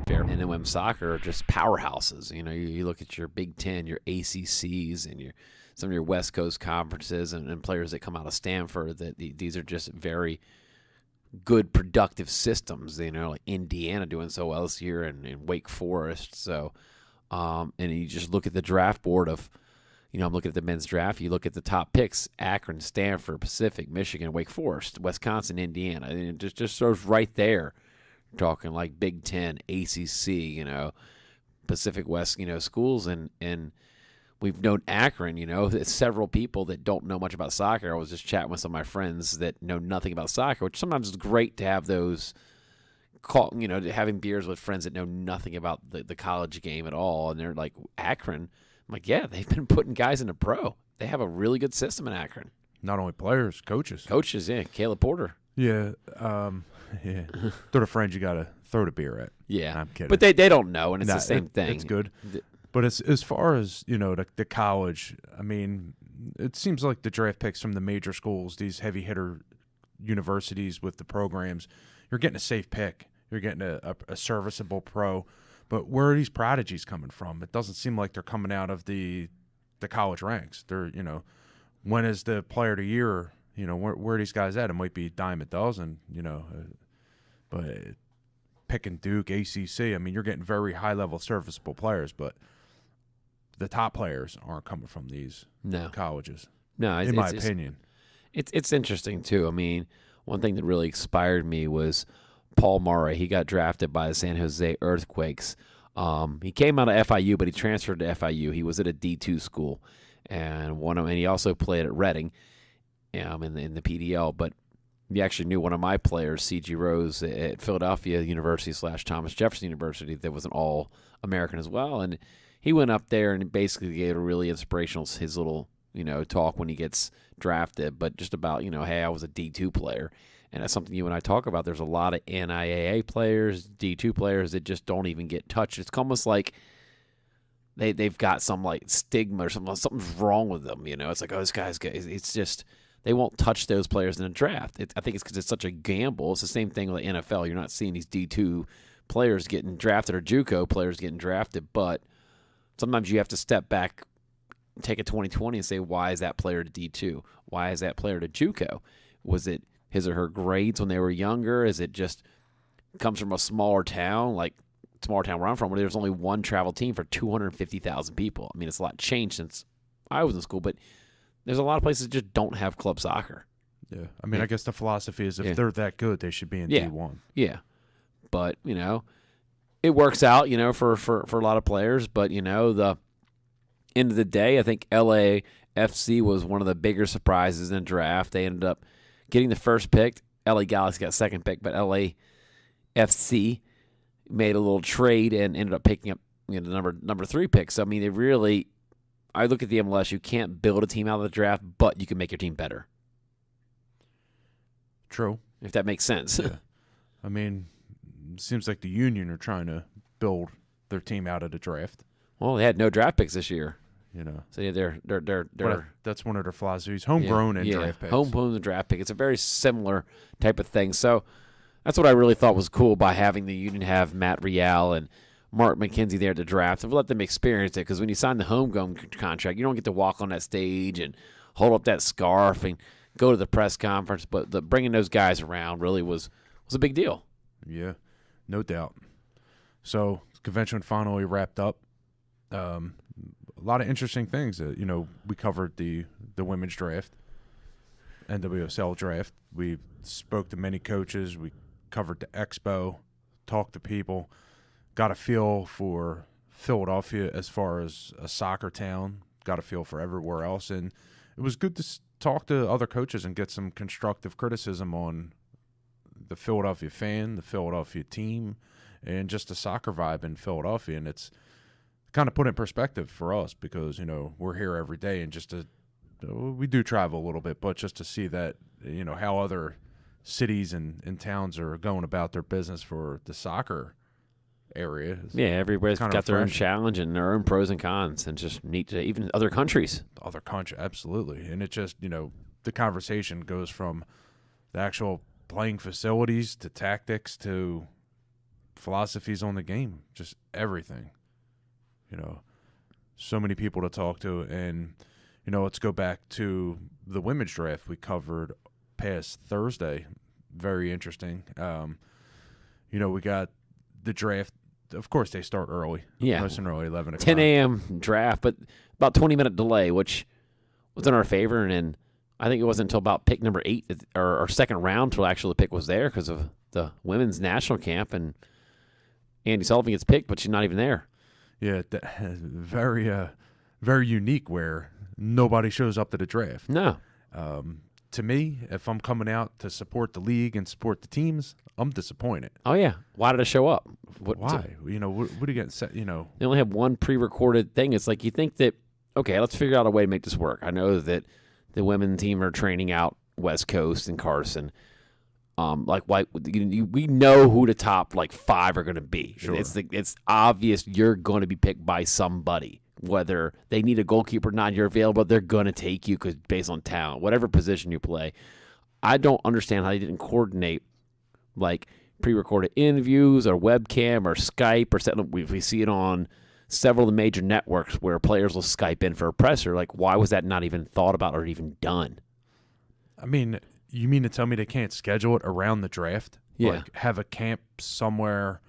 very, and then women's soccer are just powerhouses. You look at your Big Ten, your ACCs, and some of your West Coast conferences, and players that come out of Stanford. These are just very good, productive systems. Like Indiana doing so well this year, and Wake Forest. So, and you just look at the draft board of. I'm looking at the men's draft. You look at the top picks: Akron, Stanford, Pacific, Michigan, Wake Forest, Wisconsin, Indiana. And it just throws right there. You're talking like Big Ten, ACC, Pacific West, schools, and we've known Akron. Several people that don't know much about soccer. I was just chatting with some of my friends that know nothing about soccer, which sometimes is great to have those. Having beers with friends that know nothing about the college game at all, and they're like Akron. I'm like, yeah, they've been putting guys into pro. They have a really good system in Akron. Not only players, coaches. Coaches, yeah. Caleb Porter. Yeah. Yeah. They're the friends you got to throw the beer at. Yeah. I'm kidding. But they don't know, and it's the same thing. It's good. But as far as, the college, I mean, it seems like the draft picks from the major schools, these heavy hitter universities with the programs, you're getting a safe pick. You're getting a serviceable pro. But where are these prodigies coming from? It doesn't seem like they're coming out of the college ranks. They're, when is the player of the year? Where are these guys at? It might be dime a dozen, but picking Duke, ACC, I mean, you're getting very high-level serviceable players, but the top players aren't coming from these colleges. No, in my opinion. It's interesting, too. I mean, one thing that really inspired me was Paul Murray. He got drafted by the San Jose Earthquakes. He came out of FIU, but he transferred to FIU. He was at a D2 school, and he also played at Reading, in the PDL. But he actually knew one of my players, C.G. Rose, at Philadelphia University / Thomas Jefferson University, that was an All-American as well. And he went up there and basically gave a really inspirational his little talk when he gets drafted, but just about hey, I was a D2 player. And that's something you and I talk about. There's a lot of NIAA players, D2 players that just don't even get touched. It's almost like they've got some like stigma or something's wrong with them. It's like, oh, this guy's good. It's just they won't touch those players in the draft. I think it's because it's such a gamble. It's the same thing with the NFL. You're not seeing these D2 players getting drafted or JUCO players getting drafted, but sometimes you have to step back, take a 20/20 and say, why is that player to D2? Why is that player to JUCO? Was it his or her grades when they were younger? Is it just comes from a smaller town, like smaller town where I'm from, where there's only one travel team for 250,000 people? I mean, it's a lot changed since I was in school, but there's a lot of places that just don't have club soccer. Yeah. I mean, I guess the philosophy is if they're that good, they should be in D1. Yeah. But, it works out, for a lot of players. But, the end of the day, I think LAFC was one of the bigger surprises in the draft. They ended up getting the first pick. LA Galaxy got second pick, but LAFC made a little trade and ended up picking up the number 3 pick. So, I mean, I look at the MLS, you can't build a team out of the draft, but you can make your team better. True. If that makes sense. Yeah. I mean, it seems like the Union are trying to build their team out of the draft. Well, they had no draft picks this year. So yeah, they're that's one of their philosophies: homegrown and draft picks. Homegrown and draft pick. It's a very similar type of thing. So that's what I really thought was cool by having the Union have Matt Real and Mark McKenzie there to draft, and let them experience it. Because when you sign the homegrown contract, you don't get to walk on that stage and hold up that scarf and go to the press conference. But bringing those guys around really was a big deal. Yeah, no doubt. So convention finally wrapped up. A lot of interesting things. We covered the women's draft, NWSL draft. We spoke to many coaches. We covered the expo, talked to people, got a feel for Philadelphia as far as a soccer town, got a feel for everywhere else. And it was good to talk to other coaches and get some constructive criticism on the Philadelphia fan, the Philadelphia team, and just the soccer vibe in Philadelphia. And it's kind of put in perspective for us because, we're here every day and we do travel a little bit, but just to see that, how other cities and towns are going about their business for the soccer area. Yeah, everybody's got their own challenge and their own pros and cons, and just neat to even other countries. Other countries, absolutely. And it just, the conversation goes from the actual playing facilities to tactics to philosophies on the game, just everything. So many people to talk to. And, let's go back to the women's draft we covered past Thursday. Very interesting. We got the draft. Of course, they start early. Yeah. Nice and early, 11 o'clock. 10 a.m. draft, but about 20-minute delay, which was in our favor. And then I think it wasn't until about pick number 8 or second round until actually the pick was there because of the women's national camp. And Andy Sullivan gets picked, but she's not even there. Yeah, very, very unique where nobody shows up to the draft. No. To me, if I'm coming out to support the league and support the teams, I'm disappointed. Oh, yeah. Why did I show up? Why? What are you getting set? They only have one pre-recorded thing. It's like you think that, okay, let's figure out a way to make this work. I know that the women's team are training out West Coast and Carson. We know who the top 5 are going to be. Sure. It's obvious you're going to be picked by somebody. Whether they need a goalkeeper or not, you're available, they're going to take you because based on talent, whatever position you play. I don't understand how they didn't coordinate pre-recorded interviews or webcam or Skype or setting up. We see it on several of the major networks where players will Skype in for a presser. Why was that not even thought about or even done? I mean, you mean to tell me they can't schedule it around the draft? Yeah. Have a camp somewhere.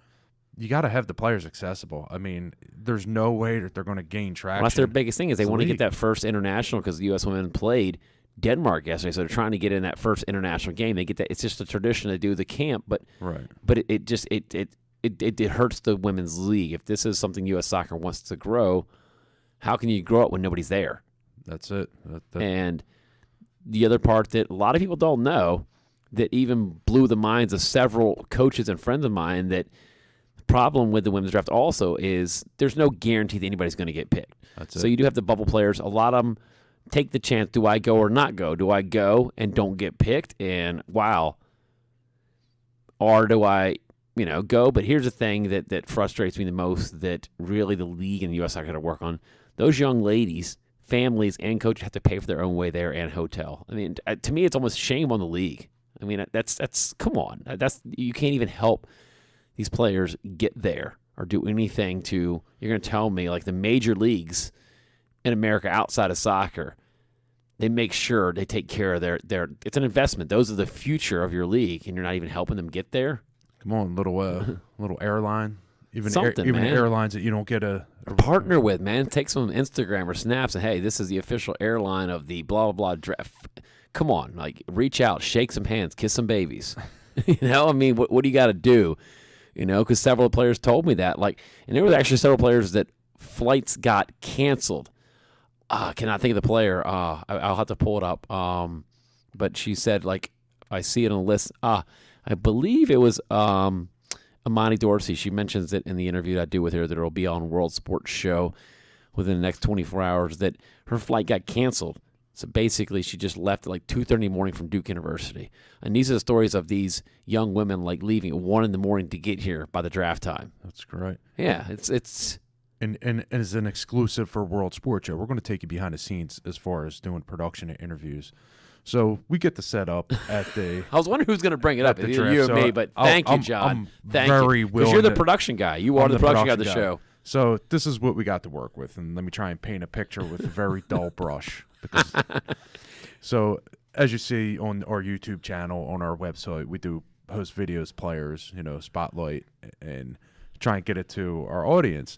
You got to have the players accessible. I mean, there's no way that they're going to gain traction. Well, that's their biggest thing is they want to league. get that first international because the U.S. women played Denmark yesterday, so they're trying to get in that first international game. They get that. It's just a tradition to do the camp, but right. But it hurts the women's league. If this is something U.S. soccer wants to grow, how can you grow it when nobody's there? That's it. And the other part that a lot of people don't know that even blew the minds of several coaches and friends of mine that problem with the women's draft also is there's no guarantee that anybody's going to get picked. So you do have the bubble players. A lot of them take the chance. Do I go or not go? Do I go and don't get picked? And wow. Or do I, go? But here's the thing that frustrates me the most that really the league and the U.S. Soccer got to work on. Those young ladies, families, and coaches have to pay for their own way there and hotel. I mean, to me, it's almost shame on the league. I mean, that's come on. You can't even help these players get there or do anything to, you're going to tell me the major leagues in America outside of soccer, they make sure they take care of their it's an investment. Those are the future of your league, and you're not even helping them get there. Come on, little airline. Even Something, man. Airlines that you don't get a partner with, man. Take some Instagram or snaps and, hey, this is the official airline of the blah, blah, blah draft. Come on, reach out, shake some hands, kiss some babies. I mean, what do you got to do? Because several players told me that. And there was actually several players that flights got canceled. Cannot think of the player. I'll have to pull it up. But she said, I see it on the list. I believe it was Amani Dorsey. She mentions it in the interview that I do with her that it'll be on World Sports Show within the next 24 hours that her flight got canceled. So basically, she just left at 2:30 in the morning from Duke University. And these are the stories of these young women leaving at 1 in the morning to get here by the draft time. That's great. Yeah, it's and as an exclusive for World Sports Show, we're going to take you behind the scenes as far as doing production and interviews. So we get the setup at the. I was wondering who's going to bring it up, either draft. you or So me. But thank you, John. Thank very you, because you're the production guy. You are the production guy of the show. So this is what we got to work with, and let me try and paint a picture with a very dull brush. So as you see on our YouTube channel, on our website, we do post videos, players, spotlight, and try and get it to our audience.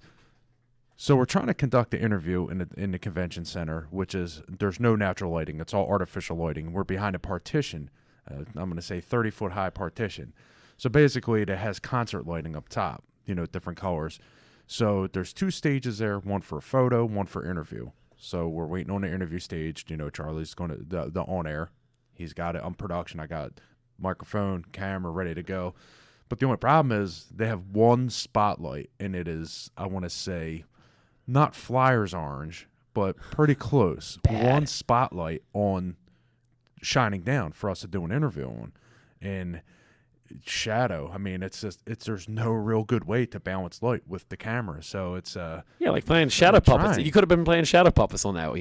So we're trying to conduct the interview in the convention center, which is there's no natural lighting. It's all artificial lighting. We're behind a partition. I'm going to say 30-foot high partition. So basically, it has concert lighting up top, different colors. So there's 2 stages there, one for a photo, one for interview. So we're waiting on the interview stage. Charlie's going to the on air. He's got it on production. I got microphone, camera ready to go. But the only problem is they have one spotlight, and it is, I want to say, not Flyers orange, but pretty close. One spotlight on shining down for us to do an interview on. And shadow, I mean, there's no real good way to balance light with the camera. So it's like playing shadow puppets. You could have been playing shadow puppets on that,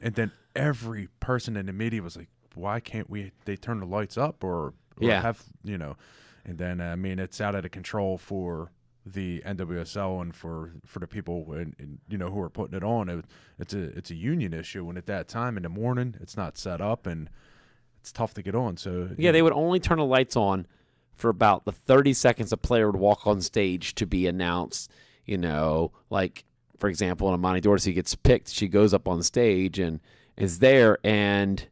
And then every person in the media was like, why can't they turn the lights up or have, And then, I mean, it's out of control for the NWSL and for the people who are putting it on. It's a union issue, and at that time in the morning, it's not set up and it's tough to get on. So yeah, they would only turn the lights on for about the 30 seconds a player would walk on stage to be announced. Like, for example, when Imani Dorsey gets picked, she goes up on stage and is there, and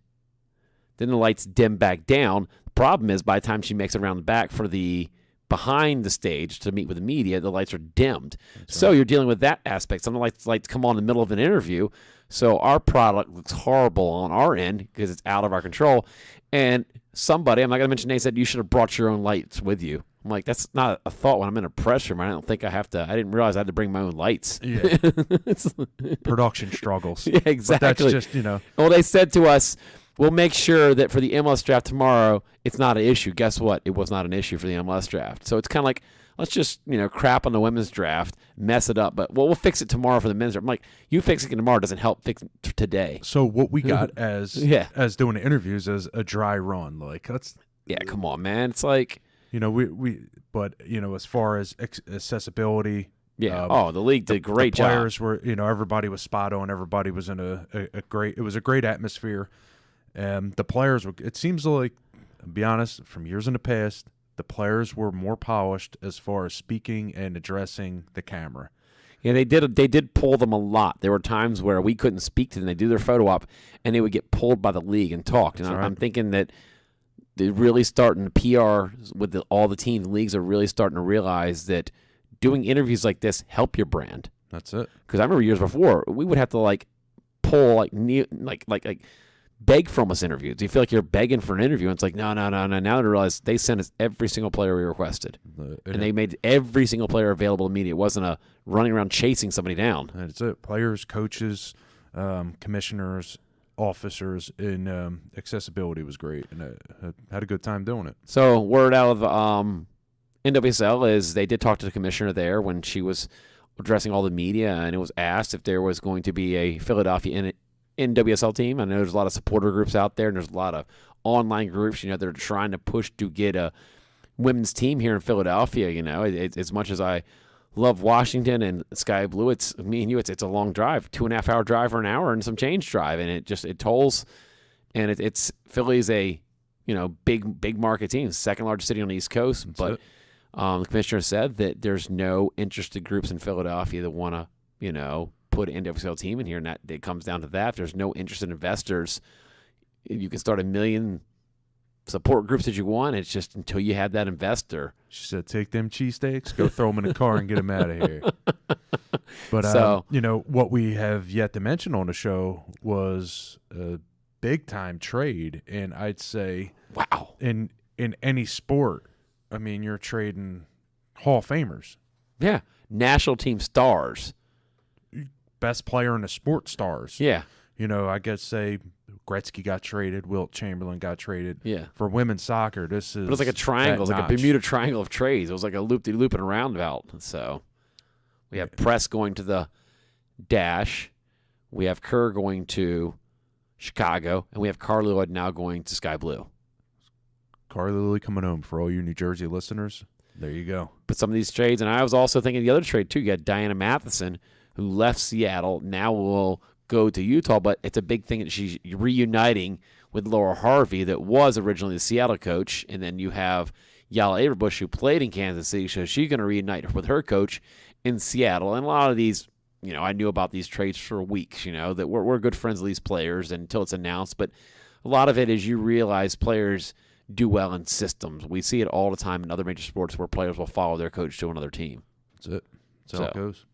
then the lights dim back down. The problem is by the time she makes it around the back for the behind the stage to meet with the media, the lights are dimmed. So you're dealing with that aspect. Some of the lights come on in the middle of an interview, so our product looks horrible on our end because it's out of our control. And somebody, I'm not going to mention names, said you should have brought your own lights with you. I'm like, that's not a thought when I'm in a press room. I don't think I have to. I didn't realize I had to bring my own lights. Yeah. Production struggles. Yeah, exactly. But that's just, Well, they said to us, we'll make sure that for the MLS draft tomorrow, it's not an issue. Guess what? It was not an issue for the MLS draft. So it's kind of like, let's just, crap on the women's draft, mess it up, but we'll fix it tomorrow for the men's draft. I'm like, you fixing it tomorrow doesn't help fix it today. So what we got as doing the interviews is a dry run. Like, that's... Yeah, come on, man. It's like... But as far as accessibility... Yeah. The league did a great job. The players were, everybody was spot on. Everybody was in a great... It was a great atmosphere. The players were... It seems like, to be honest, from years in the past, the players were more polished as far as speaking and addressing the camera. Yeah, they did pull them a lot. There were times where we couldn't speak to them. They do their photo op, and they would get pulled by the league and talked. And I'm thinking that they're really starting to PR with all the teams. Leagues are really starting to realize that doing interviews like this help your brand. That's it. Because I remember years before, we would have to pull beg for almost interviews. Do you feel like you're begging for an interview? And it's like, no. Now they realize they sent us every single player we requested. And they made every single player available immediately. It wasn't a running around chasing somebody down. That's it. Players, coaches, commissioners, officers, and accessibility was great. And I had a good time doing it. So word out of NWSL is they did talk to the commissioner there when she was addressing all the media, and it was asked if there was going to be a Philadelphia NWSL team. I know there's a lot of supporter groups out there, and there's a lot of online groups, that are trying to push to get a women's team here in Philadelphia. As much as I love Washington and Sky Blue, it's me and you. It's a long drive, 2.5 hour drive or an hour and some change drive, and it tolls. And it's Philly's a big market team, second largest city on the East Coast. But the commissioner said that there's no interested groups in Philadelphia that want to put an NWSL team in here, and that it comes down to that. If there's no interested investors, you can start 1 million support groups that you want. It's just until you have that investor. She said, take them cheesesteaks, go throw them in the car and get them out of here. But, what we have yet to mention on the show was a big-time trade, and I'd say wow, in any sport, I mean, you're trading Hall of Famers. Yeah, national team stars. Best player in the sport stars. Yeah. I guess say Gretzky got traded, Wilt Chamberlain got traded. Yeah. For women's soccer, but it was like a triangle. It was like a Bermuda Triangle of trades. It was like a loop-de-loop and a roundabout. So we have Press going to the Dash. We have Kerr going to Chicago. And we have Carly Lloyd now going to Sky Blue. Carly Lily coming home for all you New Jersey listeners. There you go. But some of these trades, and I was also thinking the other trade too. You got Diana Matheson, who left Seattle, now will go to Utah, but it's a big thing that she's reuniting with Laura Harvey that was originally the Seattle coach, and then you have Yala Averbush, who played in Kansas City, so she's going to reunite with her coach in Seattle. And a lot of these, I knew about these trades for weeks, that we're good friends with these players until it's announced, but a lot of it is you realize players do well in systems. We see it all the time in other major sports where players will follow their coach to another team. That's it. That's how it goes.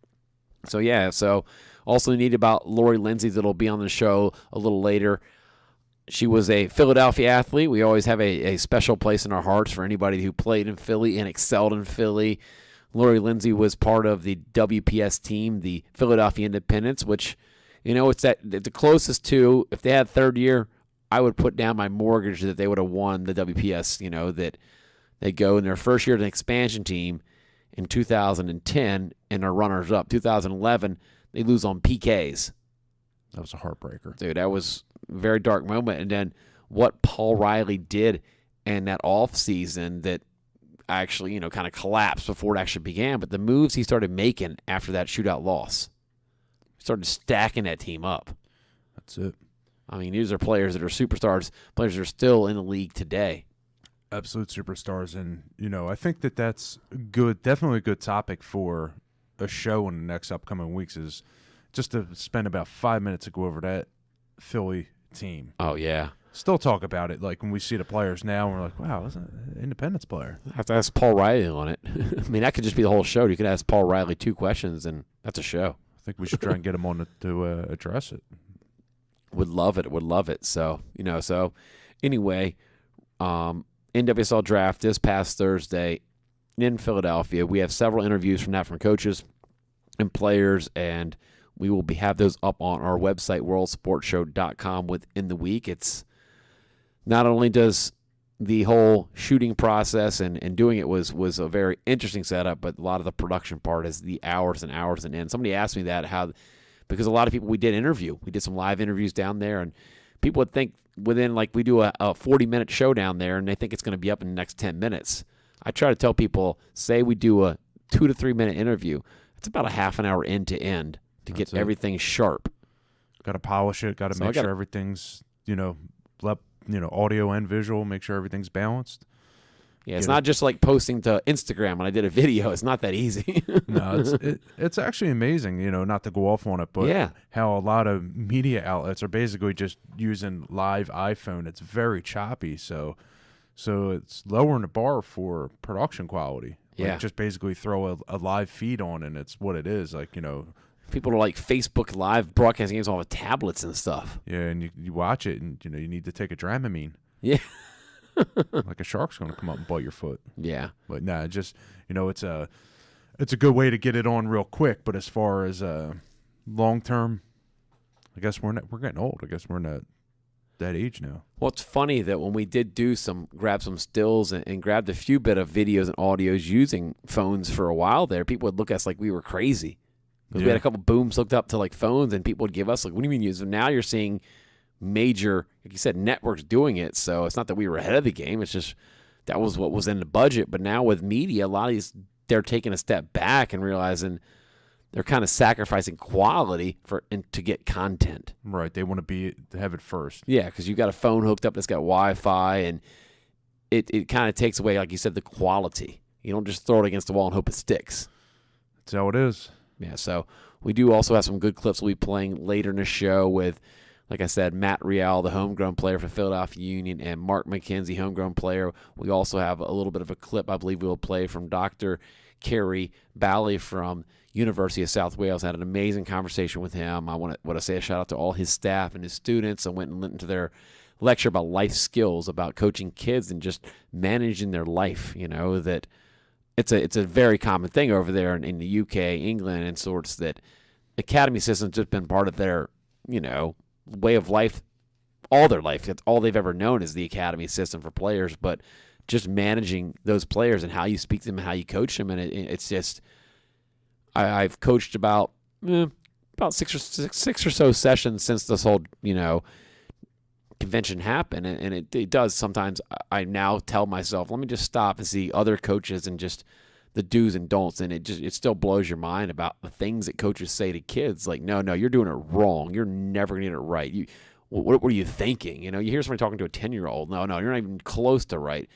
So also neat about Lori Lindsey that'll be on the show a little later. She was a Philadelphia athlete. We always have a special place in our hearts for anybody who played in Philly and excelled in Philly. Lori Lindsey was part of the WPS team, the Philadelphia Independents, which, it's the closest to, if they had third year, I would put down my mortgage that they would have won the WPS, that they go in their first year as an expansion team in 2010 and are runners-up. 2011, they lose on PKs. That was a heartbreaker. Dude, that was a very dark moment. And then what Paul Riley did in that offseason that actually, kind of collapsed before it actually began. But the moves he started making after that shootout loss, started stacking that team up. That's it. I mean, these are players that are superstars, players that are still in the league today. Absolute superstars. And, I think that's good, definitely a good topic for a show in the next upcoming weeks is just to spend about 5 minutes to go over that Philly team. Oh, yeah. Still talk about it. Like when we see the players now, we're like, wow, that's an Independence player. I have to ask Paul Riley on it. I mean, that could just be the whole show. You could ask Paul Riley 2 questions, and that's a show. I think we should try and get him on to address it. Would love it. So, anyway, NWSL draft this past Thursday in Philadelphia. We have several interviews from coaches and players, and we will have those up on our website, worldsportshow.com, within the week. It's not only does the whole shooting process and doing it was a very interesting setup, but a lot of the production part is the hours and hours and end. Somebody asked me that, because a lot of people we did some live interviews down there, and people would think within, like, we do a 40-minute show down there, and they think it's going to be up in the next 10 minutes. I try to tell people, say we do a 2 to 3 minute interview, it's about a half an hour end to end to get everything sharp. Got to polish it. Got to make sure everything's, audio and visual, make sure everything's balanced. Yeah, it's not just like posting to Instagram when I did a video. It's not that easy. No, it's actually amazing, not to go off on it, but how a lot of media outlets are basically just using live iPhone. It's very choppy, so it's lowering the bar for production quality. Like, just basically throw a live feed on, and it's what it is. Like, people are like Facebook Live broadcasting games on tablets and stuff. Yeah, and you watch it, and, you need to take a Dramamine. Yeah. Like a shark's going to come up and bite your foot. Yeah. But nah, just, it's a good way to get it on real quick. But as far as long term, I guess we're getting old. I guess we're in that age now. Well, it's funny that when we did grab some stills and grabbed a few bit of videos and audios using phones for a while there, people would look at us like we were crazy. Because we had a couple booms hooked up to like phones, and people would give us like, what do you mean use them? Now you're seeing major, like you said, networks doing it. So it's not that we were ahead of the game. It's just that was what was in the budget. But now with media, a lot of these, they're taking a step back and realizing they're kind of sacrificing quality to get content. Right. They want to have it first. Yeah, because you got a phone hooked up that's got Wi-Fi, and it kind of takes away, like you said, the quality. You don't just throw it against the wall and hope it sticks. That's how it is. Yeah, so we do also have some good clips we'll be playing later in the show with, like I said, Matt Real, the homegrown player for Philadelphia Union, and Mark McKenzie, homegrown player. We also have a little bit of a clip I believe we'll play from Dr. Kerry Bally from University of South Wales. I had an amazing conversation with him. I want to say a shout out to all his staff and his students. I went and listened to their lecture about life skills, about coaching kids and just managing their life. That it's a very common thing over there in the UK, England, and sorts, that academy system's just been part of their, way of life all their life. That's all they've ever known is the academy system for players, but just managing those players and how you speak to them and how you coach them. And it's just, I've coached about six or so sessions since this whole, convention happened. And it does sometimes, I now tell myself, let me just stop and see other coaches and just the do's and don'ts, and it still blows your mind about the things that coaches say to kids. Like, no, you're doing it wrong. You're never going to get it right. What were you thinking? You hear somebody talking to a 10-year-old. No, you're not even close to right.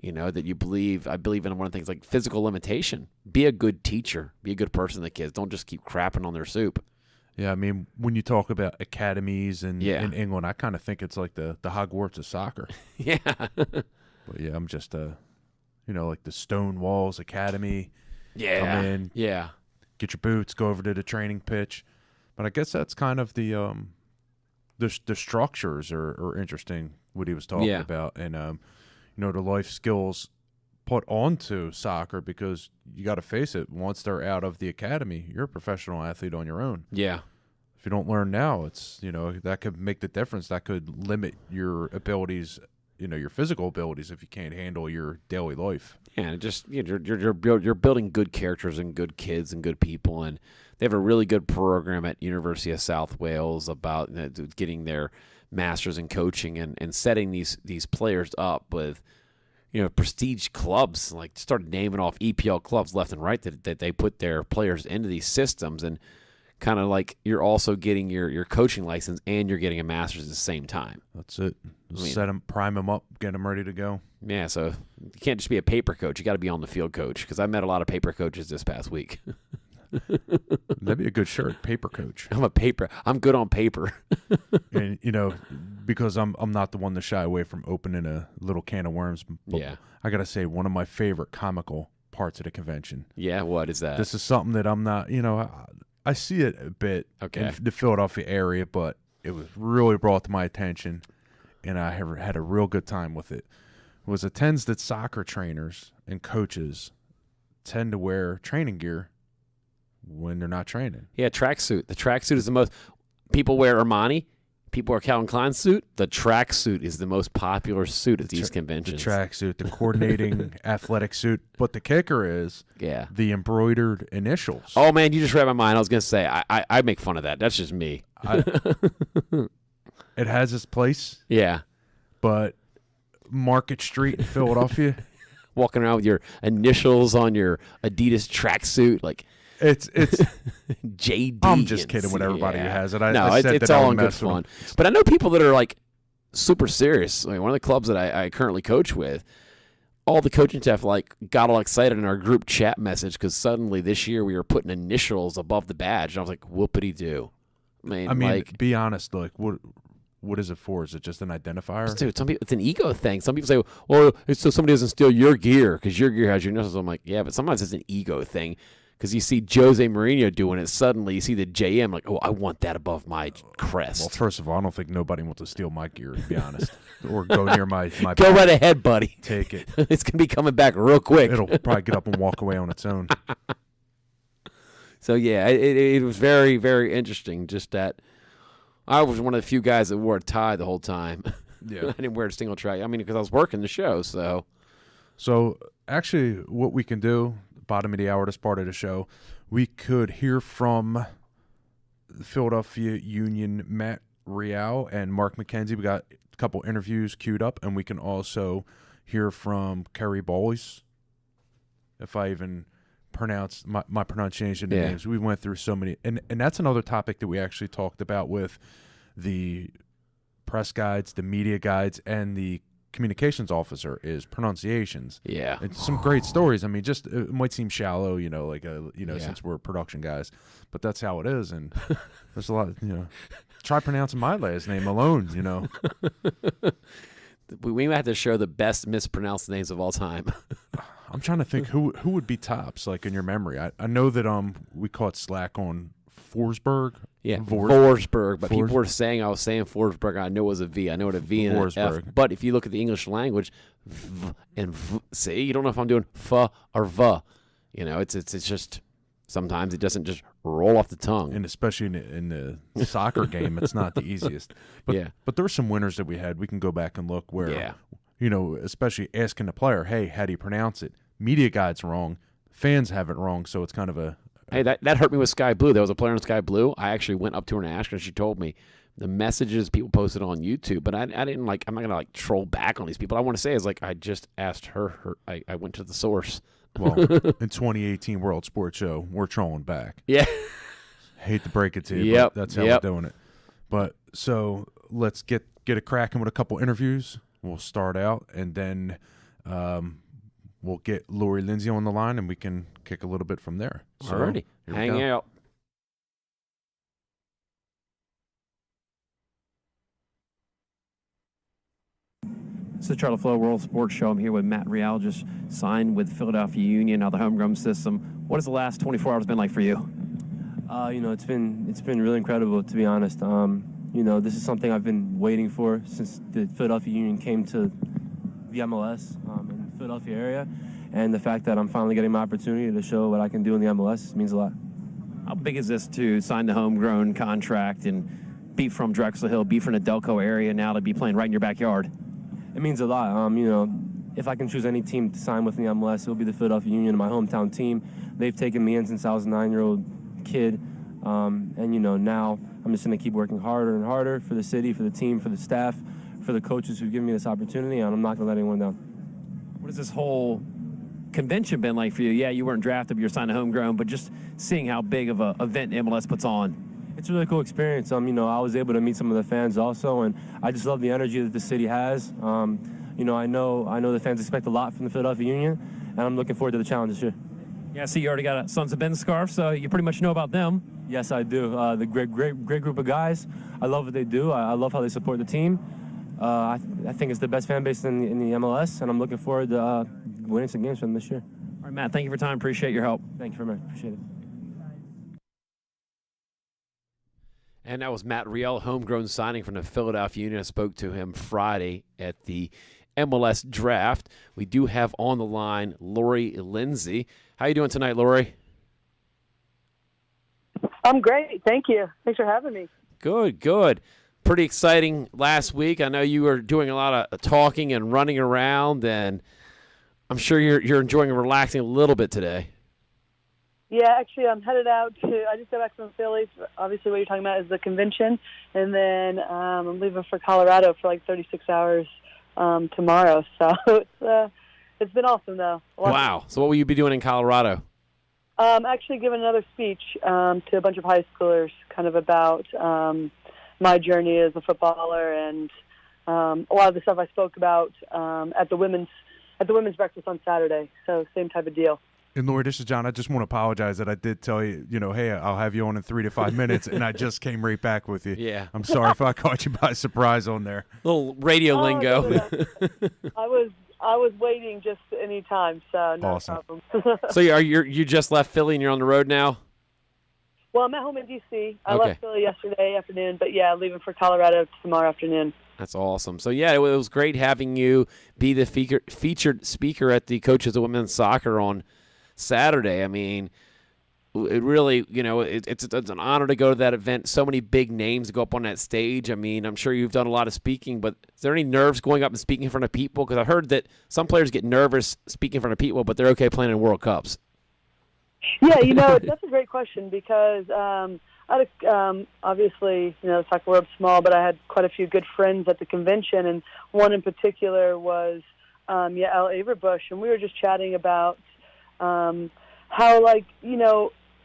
That you believe. I believe in one of the things like physical limitation. Be a good teacher. Be a good person to the kids. Don't just keep crapping on their soup. Yeah, I mean, when you talk about academies in England, I kind of think it's like the Hogwarts of soccer. Yeah. But yeah, I'm just like the Stone Walls Academy. Yeah. Come in. Yeah. Get your boots, go over to the training pitch. But I guess that's kind of the structures are interesting, what he was talking about. And, the life skills put onto soccer, because you got to face it, once they're out of the academy, you're a professional athlete on your own. Yeah. If you don't learn now, it's, that could make the difference. That could limit your abilities, your physical abilities, if you can't handle your daily life. Yeah, and just you're building good characters and good kids and good people, and they have a really good program at University of South Wales about getting their masters in coaching and setting these players up with prestige clubs, like started naming off EPL clubs left and right that they put their players into these systems, and kind of like you're also getting your coaching license and you're getting a master's at the same time. That's it. Set them, prime them up, get them ready to go. Yeah, so you can't just be a paper coach. You got to be on the field coach, because I met a lot of paper coaches this past week. That'd be a good shirt, paper coach. I'm good on paper. And because I'm not the one to shy away from opening a little can of worms. But Yeah. I gotta say, one of my favorite comical parts of the convention. Yeah, what is that? This is something that I'm not. I see it a bit Okay. in the Philadelphia area, but it was really brought to my attention, and I have had a real good time with it. It was attends that soccer trainers and coaches tend to wear training gear when they're not training. Yeah, tracksuit. The tracksuit is the most. People wear Armani. People wear Calvin Klein suit. The tracksuit is the most popular suit at these conventions. The tracksuit, the coordinating athletic suit. But the kicker is the embroidered initials. Oh, man, you just read my mind. I was going to say, I make fun of that. That's just me. It has its place. Yeah. But Market Street in Philadelphia. Walking around with your initials on your Adidas tracksuit, like it's JD. I'm just kidding with everybody who has it. It's all in good fun. But I know people that are like super serious. I mean, one of the clubs that I currently coach with, all the coaching staff got all excited in our group chat message because suddenly this year we were putting initials above the badge, and I was like, whoopity doo. I mean, be honest. Like, what is it for? Is it just an identifier? Dude, some people, it's an ego thing. Some people say, well, it's so somebody doesn't steal your gear because your gear has your initials. I'm like, yeah, but sometimes it's an ego thing because you see Jose Mourinho doing it. Suddenly you see the JM, like, oh, I want that above my crest. Well, first of all, I don't think nobody wants to steal my gear, to be honest, or go near my Go right ahead, buddy. Take it. It's going to be coming back real quick. It'll probably get up and walk away on its own. So, yeah, it was very, very interesting just that. I was one of the few guys that wore a tie the whole time. Yeah. I didn't wear a single track. I mean, because I was working the show, so. So, actually, what we can do, bottom of the hour, this part of the show, we could hear from the Philadelphia Union, Matt Real and Mark McKenzie. We got a couple interviews queued up, and we can also hear from Kerry Bowles, if I even pronounce my pronunciation of the names. We went through so many, and that's another topic that we actually talked about with the press guides, the media guides, and the communications officer is pronunciations. Yeah, and some great stories. I mean, just it might seem shallow, since we're production guys, but that's how it is. And there's a lot, try pronouncing my last name alone. We might have to show the best mispronounced names of all time. I'm trying to think who would be tops, like, in your memory. I know that we caught slack on Forsberg. Yeah, Forsberg. But people were saying I was saying Forsberg. I know it was a V. I know what a V and an F. But if you look at the English language, v and v, see, you don't know if I'm doing f or v. It's just sometimes it doesn't just roll off the tongue. And especially in the soccer game, it's not the easiest. But there were some winners that we had. We can go back and look where, especially asking the player, hey, how do you pronounce it? Media guide's wrong. Fans have it wrong, so it's kind of a... Hey, that hurt me with Sky Blue. There was a player on Sky Blue. I actually went up to her and asked her, and she told me the messages people posted on YouTube, but I didn't I'm not going to troll back on these people. I want to say is I just asked her I went to the source. Well, in 2018 World Sports Show, we're trolling back. Yeah. Hate to break it to you, but that's how we're doing it. But so let's get it cracking with a couple interviews. We'll start out, and then we'll get Lori Lindsey on the line, and we can kick a little bit from there. So, alrighty, hang out. It's the Charlotte Flo World Sports Show. I'm here with Matt Real, just signed with Philadelphia Union, now the homegrown system. What has the last 24 hours been like for you? It's been really incredible, to be honest. This is something I've been waiting for since the Philadelphia Union came to the MLS in the Philadelphia area, and the fact that I'm finally getting my opportunity to show what I can do in the MLS means a lot. How big is this to sign the homegrown contract and be from Drexel Hill, be from the Delco area, now to be playing right in your backyard? It means a lot. If I can choose any team to sign with in the MLS, it'll be the Philadelphia Union, my hometown team. They've taken me in since I was a 9-year-old kid, now I'm just going to keep working harder and harder for the city, for the team, for the staff, for the coaches who've given me this opportunity, and I'm not going to let anyone down. What What has this whole convention been like for you? Yeah, you weren't drafted, but you're signed to homegrown, but just seeing how big of an event MLS puts on. It's a really cool experience. You know, I was able to meet some of the fans also, and I just love the energy that the city has. You know, I know the fans expect a lot from the Philadelphia Union, and I'm looking forward to the challenge this year. Yeah, I see you already got a Sons of Ben scarf, so you pretty much know about them. Yes, I do. The great group of guys. I love what they do. I love how they support the team. I think it's the best fan base in the MLS, and I'm looking forward to winning some games from them this year. All right, Matt, thank you for your time. Appreciate your help. Thank you very much. Appreciate it. And that was Matt Riel, homegrown signing from the Philadelphia Union. I spoke to him Friday at the MLS draft. We do have on the line Lori Lindsey. How you doing tonight, Lori? I'm great. Thank you. Thanks for having me. Good, good. Pretty exciting last week. I know you were doing a lot of talking and running around, and I'm sure you're enjoying and relaxing a little bit today. Yeah, actually, I'm headed out I just got back from Philly. Obviously, what you're talking about is the convention, and then I'm leaving for Colorado for like 36 hours tomorrow. So it's been awesome, though. Wow. So what will you be doing in Colorado? Actually giving another speech to a bunch of high schoolers, kind of about my journey as a footballer and a lot of the stuff I spoke about at the women's breakfast on Saturday. So same type of deal. And Lori, this is John. I just want to apologize that I did tell you, hey, I'll have you on in 3 to 5 minutes, and I just came right back with you. Yeah. I'm sorry if I caught you by surprise on there. Little radio lingo. No. I was waiting just any time, so no Awesome. problem. So you just left Philly and you're on the road now? Well, I'm at home in D.C. I Okay. left Philly yesterday afternoon, but yeah, leaving for Colorado tomorrow afternoon. That's awesome. So, yeah, it was great having you be the featured speaker at the Coaches of Women's Soccer on Saturday. I mean, it really, it's an honor to go to that event. So many big names to go up on that stage. I mean, I'm sure you've done a lot of speaking, but is there any nerves going up and speaking in front of people? Because I've heard that some players get nervous speaking in front of people, but they're okay playing in World Cups. Yeah, that's a great question because I had obviously, the soccer world's small, but I had quite a few good friends at the convention, and one in particular was Elle Averbush, and we were just chatting about how,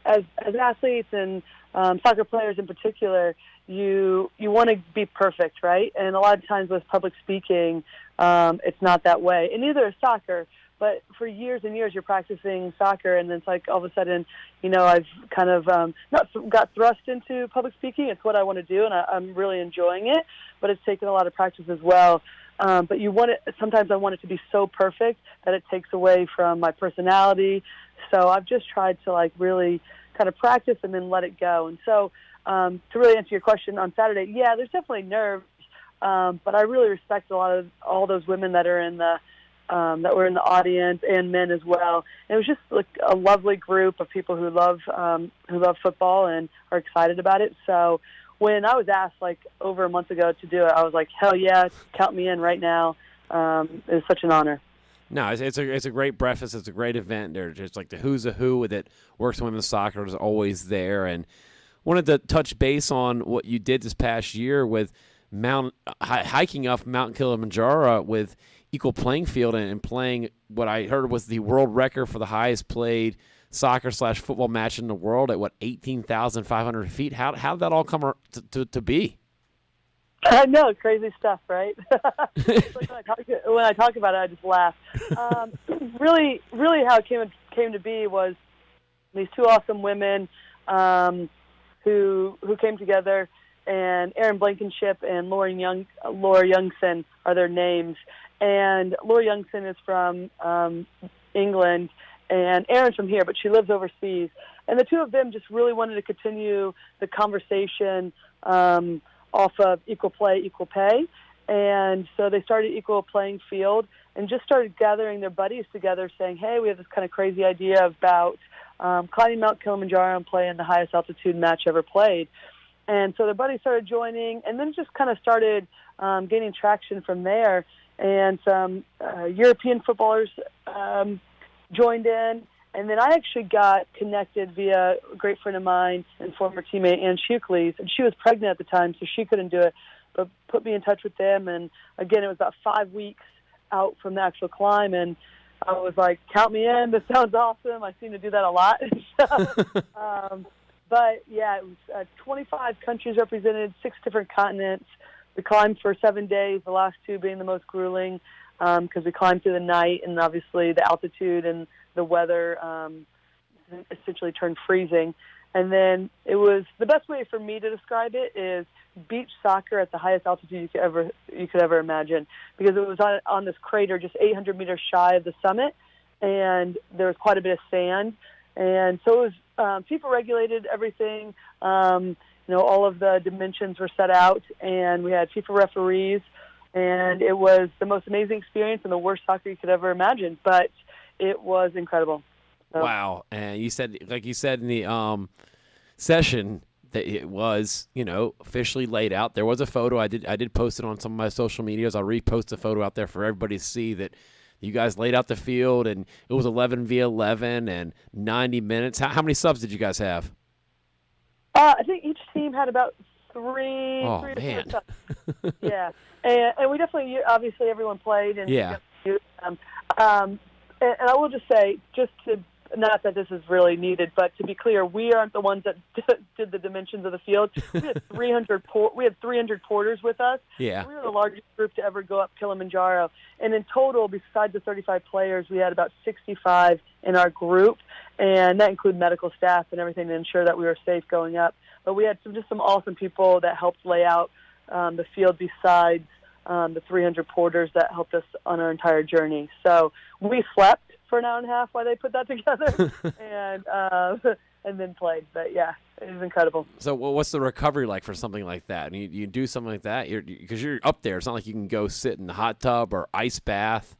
as athletes and soccer players in particular, you want to be perfect, right? And a lot of times with public speaking, it's not that way. And neither is soccer. But for years and years, you're practicing soccer, and then it's like all of a sudden, I've kind of not got thrust into public speaking. It's what I want to do, and I'm really enjoying it. But it's taken a lot of practice as well. But you want it. Sometimes I want it to be so perfect that it takes away from my personality. So I've just tried to really kind of practice and then let it go. And so to really answer your question on Saturday, yeah, there's definitely nerves, but I really respect a lot of all those women that are in the that were in the audience and men as well. And it was just like a lovely group of people who love football and are excited about it. So when I was asked over a month ago to do it, I was like, hell yeah, count me in right now. It was such an honor. No, it's a great breakfast. It's a great event. They're just like the who's a who that works in women's soccer is always there. And wanted to touch base on what you did this past year with hiking up Mount Kilimanjaro with equal playing field and playing what I heard was the world record for the highest played soccer/football match in the world at 18,500 feet. How did that all come to be? I know, crazy stuff, right? When I talk about it, I just laugh. Really, how it came to be was these two awesome women who came together, and Erin Blankenship and Laura Youngson are their names. And Laura Youngson is from England, and Erin's from here, but she lives overseas. And the two of them just really wanted to continue the conversation off of equal play, equal pay. And so they started Equal Playing Field and just started gathering their buddies together saying, hey, we have this kind of crazy idea about climbing Mount Kilimanjaro and playing the highest altitude match ever played. And so their buddies started joining, and then just kind of started gaining traction from there. And some European footballers joined in. And then I actually got connected via a great friend of mine and former teammate, Ann Schukley's, and she was pregnant at the time, so she couldn't do it, but put me in touch with them. And, again, it was about 5 weeks out from the actual climb, and I was like, count me in. This sounds awesome. I seem to do that a lot. But, yeah, it was 25 countries represented, 6 different continents. We climbed for 7 days, the last 2 being the most grueling because we climbed through the night, and obviously the altitude and the weather essentially turned freezing. And then it was the best way for me to describe it is beach soccer at the highest altitude you could ever imagine, because it was on this crater just 800 meters shy of the summit, and there was quite a bit of sand. And so it was FIFA regulated everything. All of the dimensions were set out, and we had FIFA referees, and it was the most amazing experience and the worst soccer you could ever imagine, but it was incredible. So. Wow. And you said, like you said in the session, that it was, officially laid out. There was a photo. I did post it on some of my social medias. I'll repost the photo out there for everybody to see that you guys laid out the field, and it was 11v11 and 90 minutes. How many subs did you guys have? I think each team had about three. Oh, three to man. four subs. Yeah. And we definitely, obviously, everyone played. And yeah. And I will just say, not that this is really needed, but to be clear, we aren't the ones that did the dimensions of the field. We had 300 porters with us. Yeah. We were the largest group to ever go up Kilimanjaro. And in total, besides the 35 players, we had about 65 in our group, and that included medical staff and everything to ensure that we were safe going up. But we had some awesome people that helped lay out the field besides the 300 porters that helped us on our entire journey. So we slept for an hour and a half while they put that together and then played. But, yeah, it was incredible. So what's the recovery like for something like that? And you do something like that? Because you're up there. It's not like you can go sit in the hot tub or ice bath.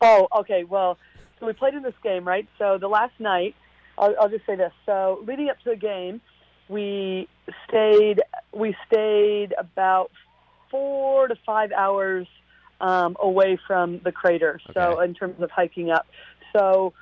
Oh, okay. Well, so we played in this game, right? So the last night, I'll just say this. So leading up to the game, we stayed about 4 to 5 hours away from the crater, so Okay. in terms of hiking up. So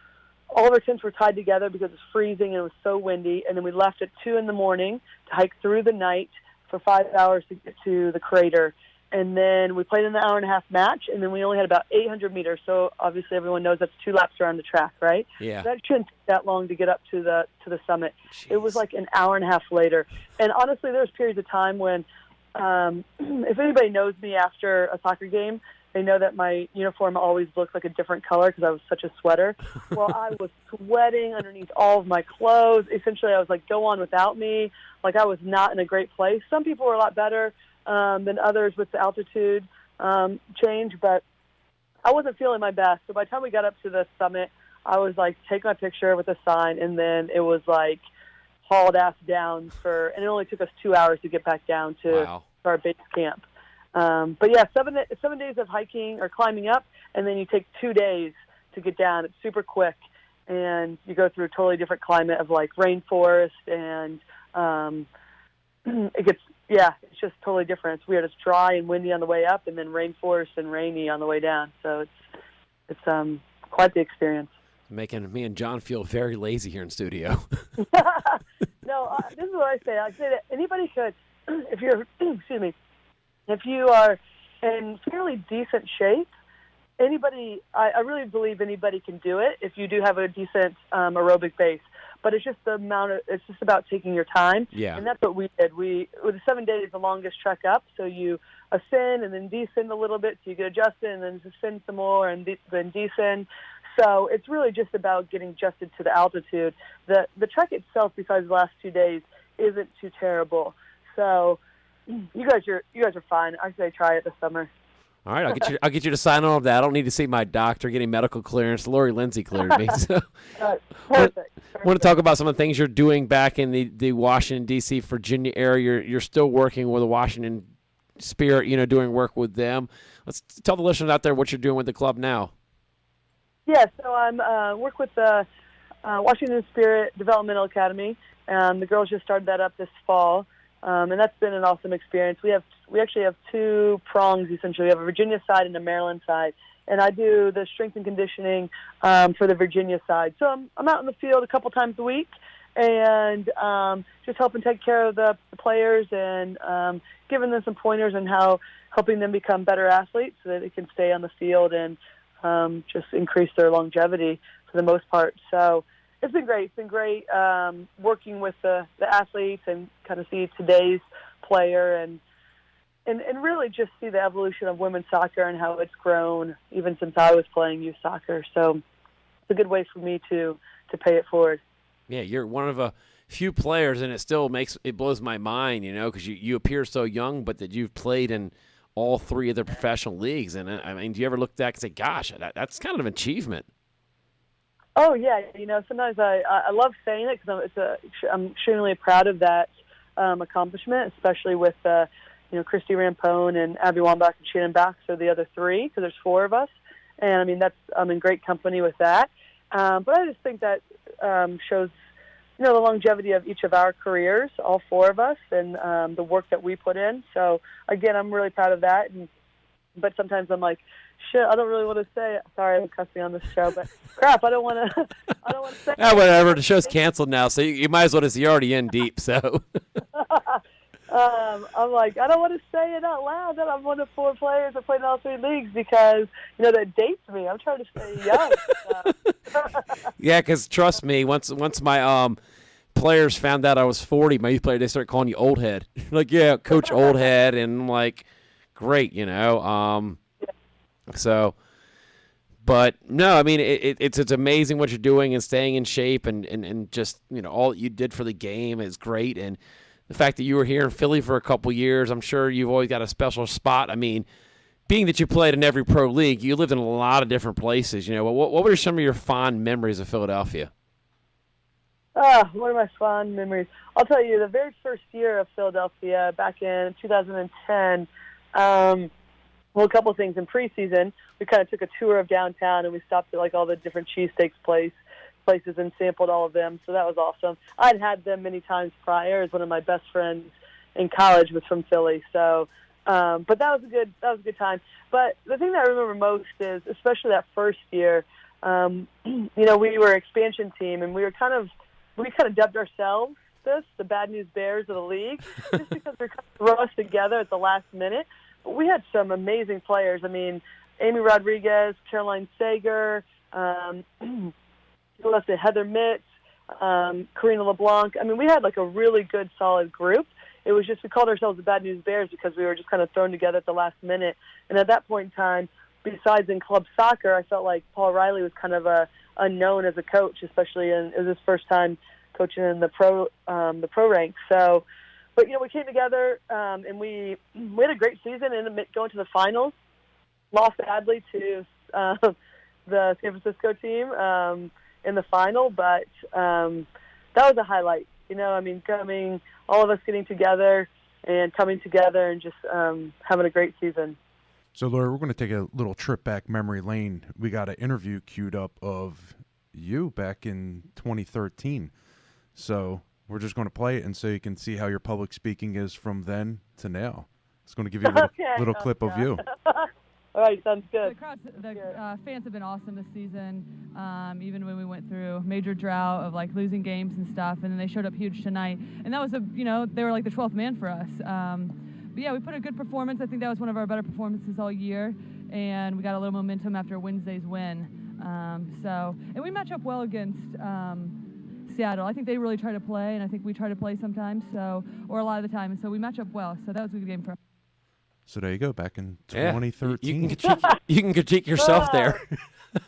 all of our tents were tied together because it was freezing and it was so windy, and then we left at 2 in the morning to hike through the night for 5 hours to get to the crater. And then we played in the hour-and-a-half match, and then we only had about 800 meters, so obviously everyone knows that's 2 laps around the track, right? Yeah. That shouldn't take that long to get up to the summit. Jeez. It was like an hour and a half later. And honestly, there was periods of time when if anybody knows me after a soccer game, they know that my uniform always looks like a different color because I was such a sweater. Well, I was sweating underneath all of my clothes. Essentially, I was like, go on without me. Like, I was not in a great place. Some people were a lot better than others with the altitude change, but I wasn't feeling my best. So by the time we got up to the summit, I was like, take my picture with a sign, and then it was like hauled ass down and it only took us 2 hours to get back down to our base camp. But yeah, 7 days of hiking or climbing up, and then you take 2 days to get down. It's super quick, and you go through a totally different climate of like rainforest, and it's just totally different. It's weird. It's dry and windy on the way up, and then rainforest and rainy on the way down. So it's quite the experience. Making me and John feel very lazy here in studio. No, this is what I say. I say that anybody could, if you're, excuse me, if you are in fairly decent shape, I really believe anybody can do it if you do have a decent aerobic base. But it's just it's just about taking your time. Yeah. And that's what we did. With the 7 days, the longest trek up, so you ascend and then descend a little bit, so you get adjusted, and then ascend some more and then descend. So it's really just about getting adjusted to the altitude. The trek itself, besides the last 2 days, isn't too terrible. So you guys are fine. I say try it this summer. All right, I'll get you to sign on with that. I don't need to see my doctor getting medical clearance. Lori Lindsey cleared me. So. Perfect. I want to talk about some of the things you're doing back in the Washington, D.C., Virginia area. You're still working with the Washington Spirit, doing work with them. Let's tell the listeners out there what you're doing with the club now. Yeah, so I'm work with the Washington Spirit Developmental Academy. The girls just started that up this fall, and that's been an awesome experience. We actually have 2 prongs, essentially. We have a Virginia side and a Maryland side, and I do the strength and conditioning for the Virginia side. So I'm out in the field a couple times a week, and just helping take care of the players and giving them some pointers on helping them become better athletes so that they can stay on the field and just increase their longevity for the most part. So it's been great. It's been great working with the athletes and kind of see today's player and really just see the evolution of women's soccer and how it's grown even since I was playing youth soccer. So it's a good way for me to pay it forward. Yeah, you're one of a few players, and it blows my mind, because you appear so young, but that you've played in all three of the professional leagues. And I mean, do you ever look back and say, "Gosh, that's kind of an achievement"? Oh yeah, sometimes I love saying it because I'm extremely proud of that accomplishment, especially with Christy Rampone and Abby Wambach and Shannon Baxter, the other three, because there's four of us, and I mean I'm in great company with that. But I just think that shows the longevity of each of our careers, all four of us, and the work that we put in. So again, I'm really proud of that. But sometimes I'm like, shit, I don't really want to say it. Sorry, I'm cussing on this show, but crap, I don't want to. I don't want to say. Whatever. The show's canceled now, so you might as well just. You're already in deep, so. I'm like, I don't want to say it out loud that I'm one of four players that played in all three leagues because that dates me. I'm trying to stay young. Yeah, because trust me, once my players found out I was 40, my youth player, they started calling you old head. Like, yeah, Coach Old Head, and I'm like, great, So, but no, I mean it's amazing what you're doing and staying in shape and just all that you did for the game is great. And the fact that you were here in Philly for a couple years, I'm sure you've always got a special spot. I mean, being that you played in every pro league, you lived in a lot of different places. What were some of your fond memories of Philadelphia? One of my fond memories. I'll tell you, the very first year of Philadelphia back in 2010, a couple of things. In preseason, we kind of took a tour of downtown, and we stopped at all the different cheesesteaks places and sampled all of them. So that was awesome. I'd had them many times prior, as one of my best friends in college was from Philly. So, but that was a good time. But the thing that I remember most is, especially that first year, we were an expansion team, and we kind of dubbed ourselves the Bad News Bears of the league, just because we kind of threw us together at the last minute. But we had some amazing players. I mean, Amy Rodriguez, Caroline Sager, Heather Mitz, Karina LeBlanc. I mean, we had a really good, solid group. It was just we called ourselves the Bad News Bears because we were just kind of thrown together at the last minute. And at that point in time, besides in club soccer, I felt like Paul Riley was kind of unknown as a coach, especially it was his first time coaching in the pro ranks. So, but we came together and we had a great season and going to the finals. Lost badly to the San Francisco team in the final, but that was a highlight. All of us getting together and coming together and just having a great season. So, Laura, we're going to take a little trip back memory lane. We got an interview queued up of you back in 2013. So we're just going to play it, and so you can see how your public speaking is from then to now. It's going to give you a little clip of you. All right, sounds good. The fans have been awesome this season, even when we went through major drought of losing games and stuff, and then they showed up huge tonight. And that was they were the 12th man for us. But yeah, we put a good performance. I think that was one of our better performances all year, and we got a little momentum after Wednesday's win. And we match up well against Seattle. I think they really try to play, and I think we try to play sometimes, or a lot of the time, and so we match up well. So that was a good game for us. So there you go, back in 2013. You can critique yourself there.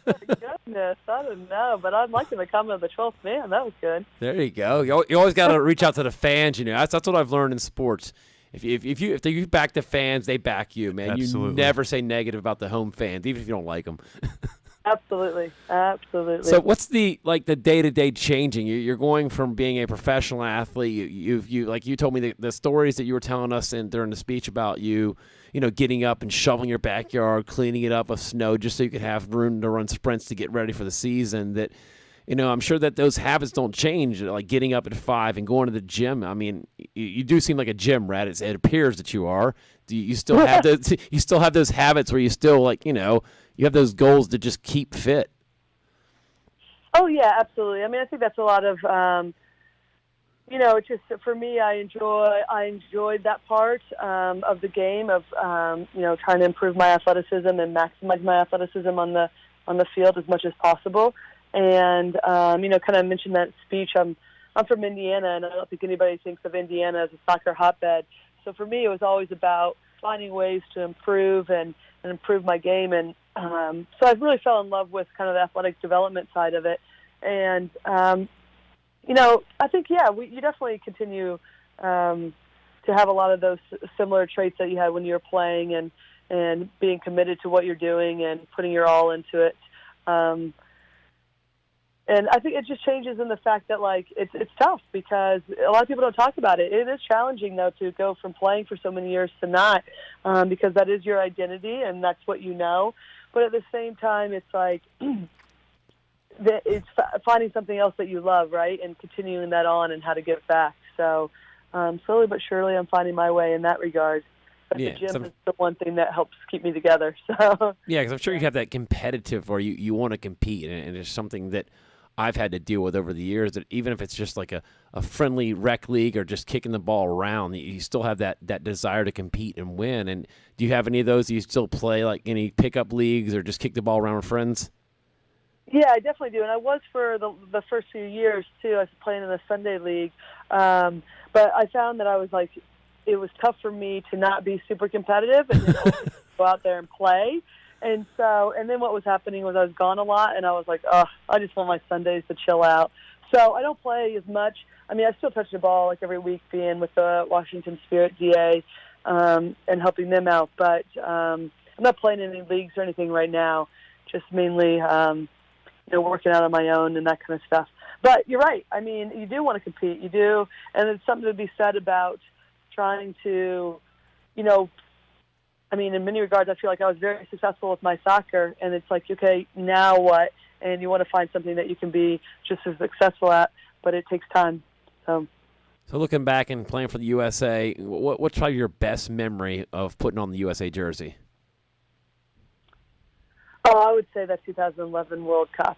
Goodness, I don't know, but I'd like to comment on the 12th man. That was good. There you go. You always got to reach out to the fans. That's what I've learned in sports. If you back the fans, they back you, man. Absolutely. You never say negative about the home fans, even if you don't like them. Absolutely. So what's the day-to-day changing? You're going from being a professional athlete. You like you told me the stories that you were telling us during the speech about you getting up and shoveling your backyard, cleaning it up with snow just so you could have room to run sprints to get ready for the season. That I'm sure that those habits don't change, like getting up at 5 and going to the gym. I mean, you do seem like a gym rat. It appears that you are. Do you still have those? You still have those habits where you still you have those goals to just keep fit? Oh yeah, absolutely. I mean, I think that's a lot of It's just for me. I enjoyed that part of the game of trying to improve my athleticism and maximize my athleticism on the field as much as possible. And kind of mentioned that speech. I'm from Indiana, and I don't think anybody thinks of Indiana as a soccer hotbed. So for me, it was always about finding ways to improve and improve my game. And so I really fell in love with kind of the athletic development side of it. And I think, you definitely continue to have a lot of those similar traits that you had when you were playing and being committed to what you're doing and putting your all into it. And I think it just changes in the fact that, like, it's tough because a lot of people don't talk about it. It is challenging, though, to go from playing for so many years to not, because that is your identity and that's what you know. But at the same time, it's like it's finding something else that you love, right, and continuing that on and how to give back. So slowly but surely I'm finding my way in that regard. But the gym is the one thing that helps keep me together. So yeah, because I'm sure you have that competitive or you want to compete, and it's something that I've had to deal with over the years, that even if it's just like a friendly rec league or just kicking the ball around, you still have that desire to compete and win. And do you have any of those? Do you still play like any pickup leagues or just kick the ball around with friends? Yeah, I definitely do. And I was for the first few years, too. I was playing in the Sunday league. But I found that it was tough for me to not be super competitive and then always go out there and play. And then what was happening was I was gone a lot, and I was like, I just want my Sundays to chill out. So I don't play as much. I mean, I still touch the ball like every week, being with the Washington Spirit DA and helping them out. But I'm not playing in any leagues or anything right now, just mainly working out on my own and that kind of stuff. But you're right. I mean, you do want to compete. You do. And it's something to be said about trying to, in many regards, I feel like I was very successful with my soccer, and it's like, okay, now what? And you want to find something that you can be just as successful at, but it takes time. So looking back and playing for the USA, what's probably your best memory of putting on the USA jersey? Oh, I would say that 2011 World Cup.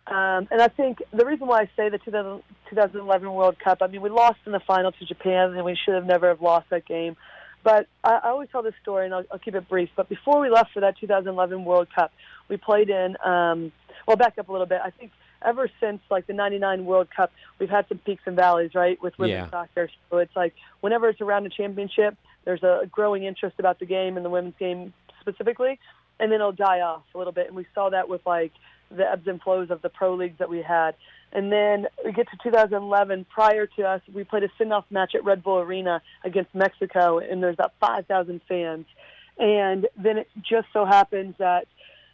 And I think the reason why I say the 2011 World Cup, we lost in the final to Japan, and we should have never have lost that game. But I always tell this story, and I'll keep it brief. But before we left for that 2011 World Cup, we played in, back up a little bit. I think ever since, like, the 99 World Cup, we've had some peaks and valleys, right, with women's soccer. So it's like whenever it's around a championship, there's a growing interest about the game and the women's game specifically, and then it'll die off a little bit. And we saw that with, like, the ebbs and flows of the pro leagues that we had. And then we get to 2011. Prior to us, we played a send-off match at Red Bull Arena against Mexico, and there's about 5,000 fans. And then it just so happens that,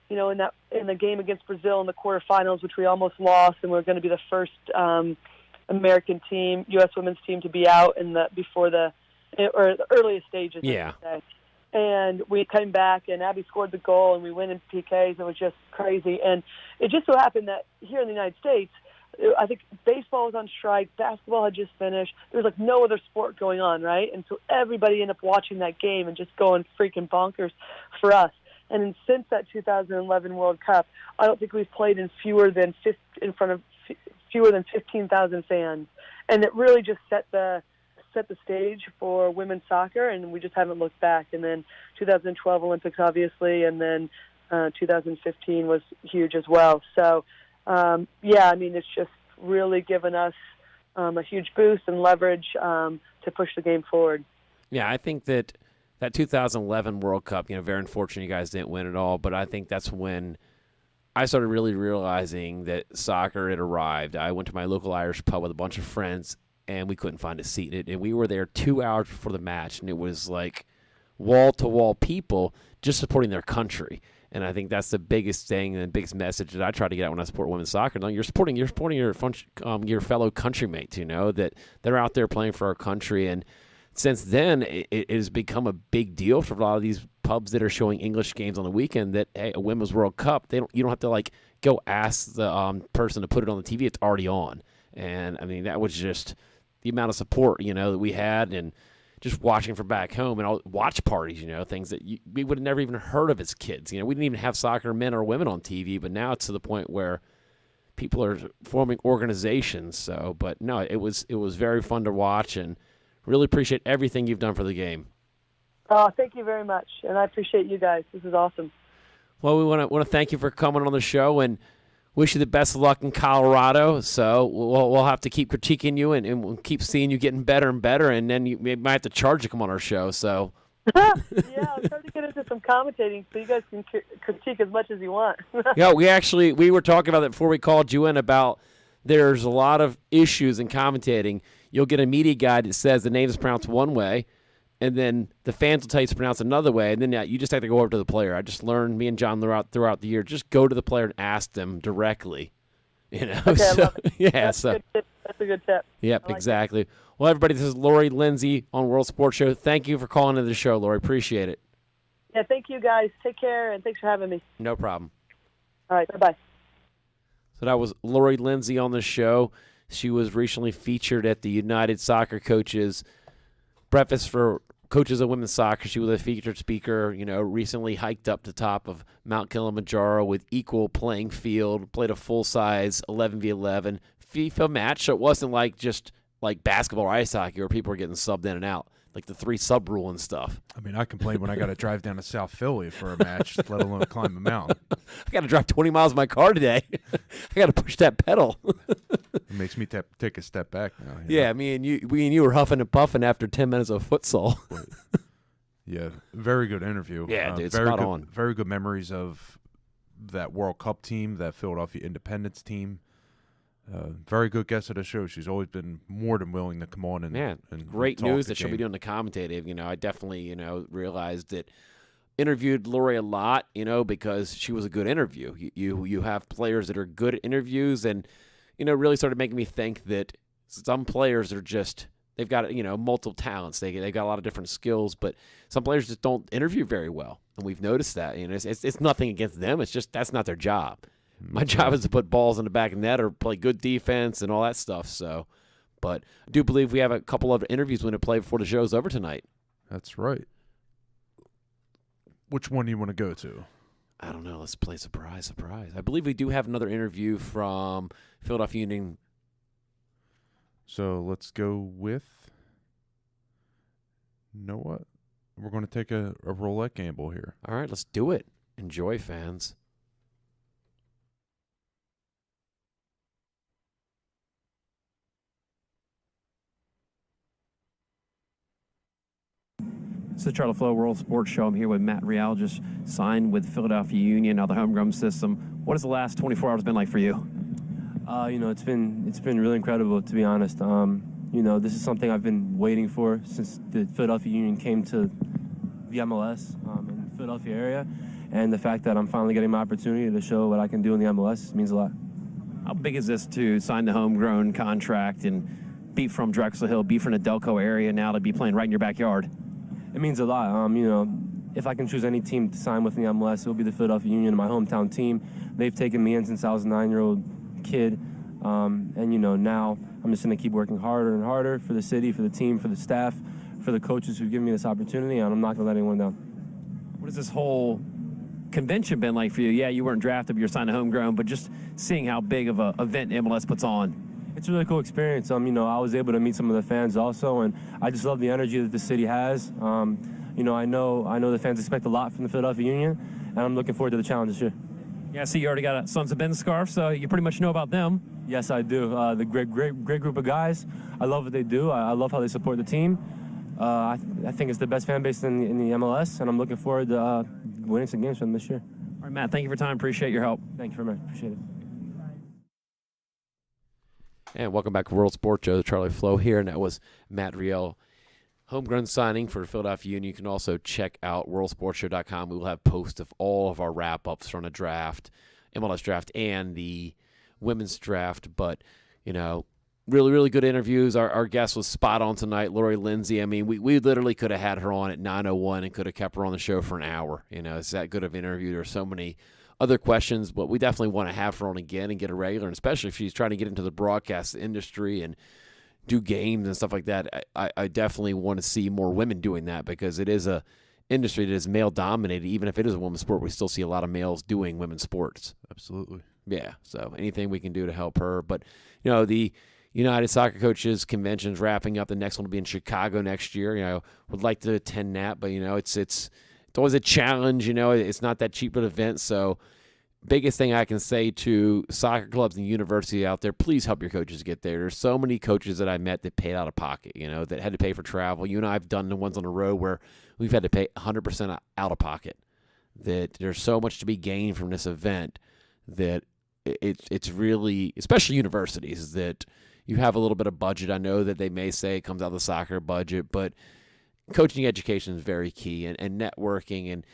in the game against Brazil in the quarterfinals, which we almost lost, and we're going to be the first American team, U.S. women's team, to be out before the earliest stages. Yeah. And we came back, and Abby scored the goal, and we went in PKs. It was just crazy. And it just so happened that here in the United States, I think baseball was on strike, basketball had just finished. There was like no other sport going on, right? And so everybody ended up watching that game and just going freaking bonkers for us. And then since that 2011 World Cup, I don't think we've played in front of fewer than 15,000 fans. And it really just set the stage for women's soccer, and we just haven't looked back. And then 2012 Olympics, obviously, and then 2015 was huge as well. So, it's just really given us a huge boost and leverage to push the game forward. Yeah, I think that 2011 World Cup, very unfortunate you guys didn't win it all, but I think that's when I started really realizing that soccer had arrived. I went to my local Irish pub with a bunch of friends, and we couldn't find a seat. And we were there 2 hours before the match, and it was like wall-to-wall people just supporting their country. And I think that's the biggest thing and the biggest message that I try to get out when I support women's soccer. No, you're supporting your fellow countrymates, that they're out there playing for our country. And since then, it has become a big deal for a lot of these pubs that are showing English games on the weekend that, hey, a Women's World Cup, you don't have to, like, go ask the person to put it on the TV. It's already on. And, that was just the amount of support, that we had, and just watching from back home, and all watch parties, things that we would have never even heard of as kids. We didn't even have soccer men or women on TV, but now it's to the point where people are forming organizations. So, but no, it was very fun to watch, and really appreciate everything you've done for the game. Oh, thank you very much, and I appreciate you guys. This is awesome. Well, we want to thank you for coming on the show and wish you the best of luck in Colorado. So we'll have to keep critiquing you and we'll keep seeing you getting better and better, and then you might have to charge to come on our show. So. Yeah, I'm trying to get into some commentating so you guys can critique as much as you want. Yeah, we were talking about that before we called you in about there's a lot of issues in commentating. You'll get a media guide that says the name is pronounced one way, and then the fans will tell you it's pronounced another way, and then you just have to go over to the player. I just learned, me and John throughout the year, just go to the player and ask them directly. Okay, I love it. Yeah, That's a good tip. Yep, like exactly. Well, everybody, this is Lori Lindsey on World Sports Show. Thank you for calling into the show, Lori. Appreciate it. Yeah, thank you guys. Take care, and thanks for having me. No problem. All right, bye-bye. So that was Lori Lindsey on the show. She was recently featured at the United Soccer Coaches Breakfast for Coaches of Women's Soccer. She was a featured speaker, recently hiked up to the top of Mount Kilimanjaro with equal playing field, played a full-size 11v11 FIFA match. So it wasn't like just like basketball or ice hockey where people were getting subbed in and out, like the 3 sub rule and stuff. I mean, I complain when I got to drive down to South Philly for a match, let alone climb a mountain. I got to drive 20 miles in my car today. I got to push that pedal. It makes me take a step back now. Yeah, me and you were huffing and puffing after 10 minutes of futsal. Yeah, very good interview. Yeah, dude, very spot good, on. Very good memories of that World Cup team, that Philadelphia Independence team. Very good guest of the show. She's always been more than willing to come on and great talk news the that she'll be game. doing the commentative. I definitely realized that interviewed Lori a lot, because she was a good interview. You have players that are good at interviews, and really started making me think that some players are just they've got multiple talents. They've got a lot of different skills, but some players just don't interview very well, and we've noticed that. It's nothing against them. It's just that's not their job. My job is to put balls in the back of the net or play good defense and all that stuff. So, but I do believe we have a couple of interviews we're going to play before the show's over tonight. That's right. Which one do you want to go to? I don't know. Let's play surprise. I believe we do have another interview from Philadelphia Union. So let's go with, you know what? We're going to take a roulette gamble here. All right, let's do it. Enjoy, fans. It's the Charlie Flo World Sports Show. I'm here with Matt Real, just signed with Philadelphia Union, now the homegrown system. What has the last 24 hours been like for you? It's been really incredible, to be honest. This is something I've been waiting for since the Philadelphia Union came to the MLS in the Philadelphia area, and the fact that I'm finally getting my opportunity to show what I can do in the MLS means a lot. How big is this to sign the homegrown contract and be from Drexel Hill, be from the Delco area, now to be playing right in your backyard? It means a lot. If I can choose any team to sign with in the MLS, it will be the Philadelphia Union, my hometown team. They've taken me in since I was a 9-year-old kid. Now I'm just going to keep working harder and harder for the city, for the team, for the staff, for the coaches who've given me this opportunity, and I'm not going to let anyone down. What has this whole convention been like for you? Yeah, you weren't drafted, but you're signed a homegrown, but just seeing how big of an event MLS puts on. It's a really cool experience. I was able to meet some of the fans also, and I just love the energy that the city has. I know the fans expect a lot from the Philadelphia Union, and I'm looking forward to the challenge this year. Yeah, I see you already got a Sons of Ben scarf, so you pretty much know about them. Yes, I do. The great group of guys. I love what they do. I love how they support the team. I think it's the best fan base in the MLS, and I'm looking forward to winning some games from them this year. All right, Matt, thank you for your time. Appreciate your help. Thank you very much. Appreciate it. And welcome back to World Sports Show. Charlie Flo here, and that was Matt Riel, homegrown signing for Philadelphia Union. You can also check out worldsportshow.com. We will have posts of all of our wrap-ups from the draft, MLS draft, and the women's draft. But, really, really good interviews. Our guest was spot on tonight, Lori Lindsey. I mean, we literally could have had her on at 9:01 and could have kept her on the show for an hour. It's that good of an interview. There are so many other questions, but we definitely want to have her on again and get a regular, and especially if she's trying to get into the broadcast industry and do games and stuff like that. I definitely want to see more women doing that, because it is a industry that is male dominated. Even if it is a women's sport, we still see a lot of males doing women's sports. Absolutely. Yeah, so anything we can do to help her. But, the United Soccer Coaches Convention's wrapping up. The next one will be in Chicago next year. Would like to attend that, but, it's always a challenge. It's not that cheap of an event. So biggest thing I can say to soccer clubs and university out there, please help your coaches get there. There's so many coaches that I met that paid out of pocket, that had to pay for travel. You and I have done the ones on the road where we've had to pay 100% out of pocket. That there's so much to be gained from this event that it's really, especially universities, that you have a little bit of budget. I know that they may say it comes out of the soccer budget, but coaching education is very key, and networking and,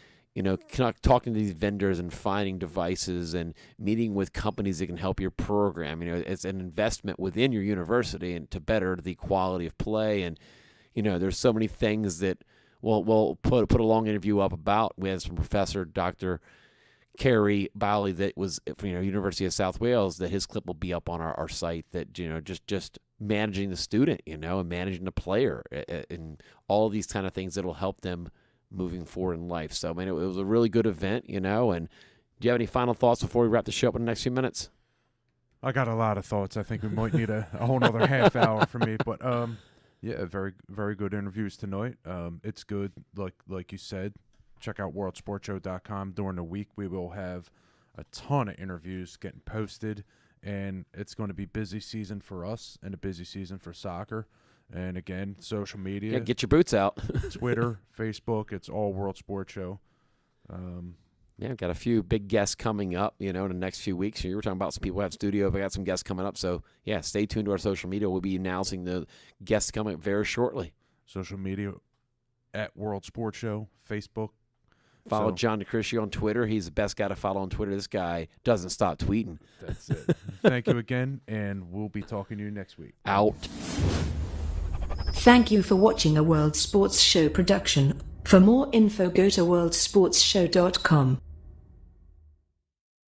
talking to these vendors and finding devices and meeting with companies that can help your program. It's an investment within your university and to better the quality of play. And, there's so many things that we'll put a long interview up about. We had some professor, Dr. Kerry Bowley, that was from University of South Wales, that his clip will be up on our site, that just managing the student, and managing the player, and all of these kind of things that will help them moving forward in life. So it was a really good event, and do you have any final thoughts before we wrap the show up in the next few minutes? I got a lot of thoughts. I think we might need a whole nother half hour for me, but yeah, very, very good interviews tonight. It's good, like you said. Check out worldsportshow.com. During the week, we will have a ton of interviews getting posted, and it's going to be busy season for us and a busy season for soccer. And again, social media. Yeah, get your boots out. Twitter, Facebook, it's all World Sports Show. Yeah, I've got a few big guests coming up, in the next few weeks. You were talking about some people who have studio, but I got some guests coming up. So, yeah, stay tuned to our social media. We'll be announcing the guests coming up very shortly. Social media at World Sports Show, Facebook. Follow John DeCriscio on Twitter. He's the best guy to follow on Twitter. This guy doesn't stop tweeting. That's it. Thank you again, and we'll be talking to you next week. Out. Thank you for watching a World Sports Show production. For more info, go to worldsportsshow.com.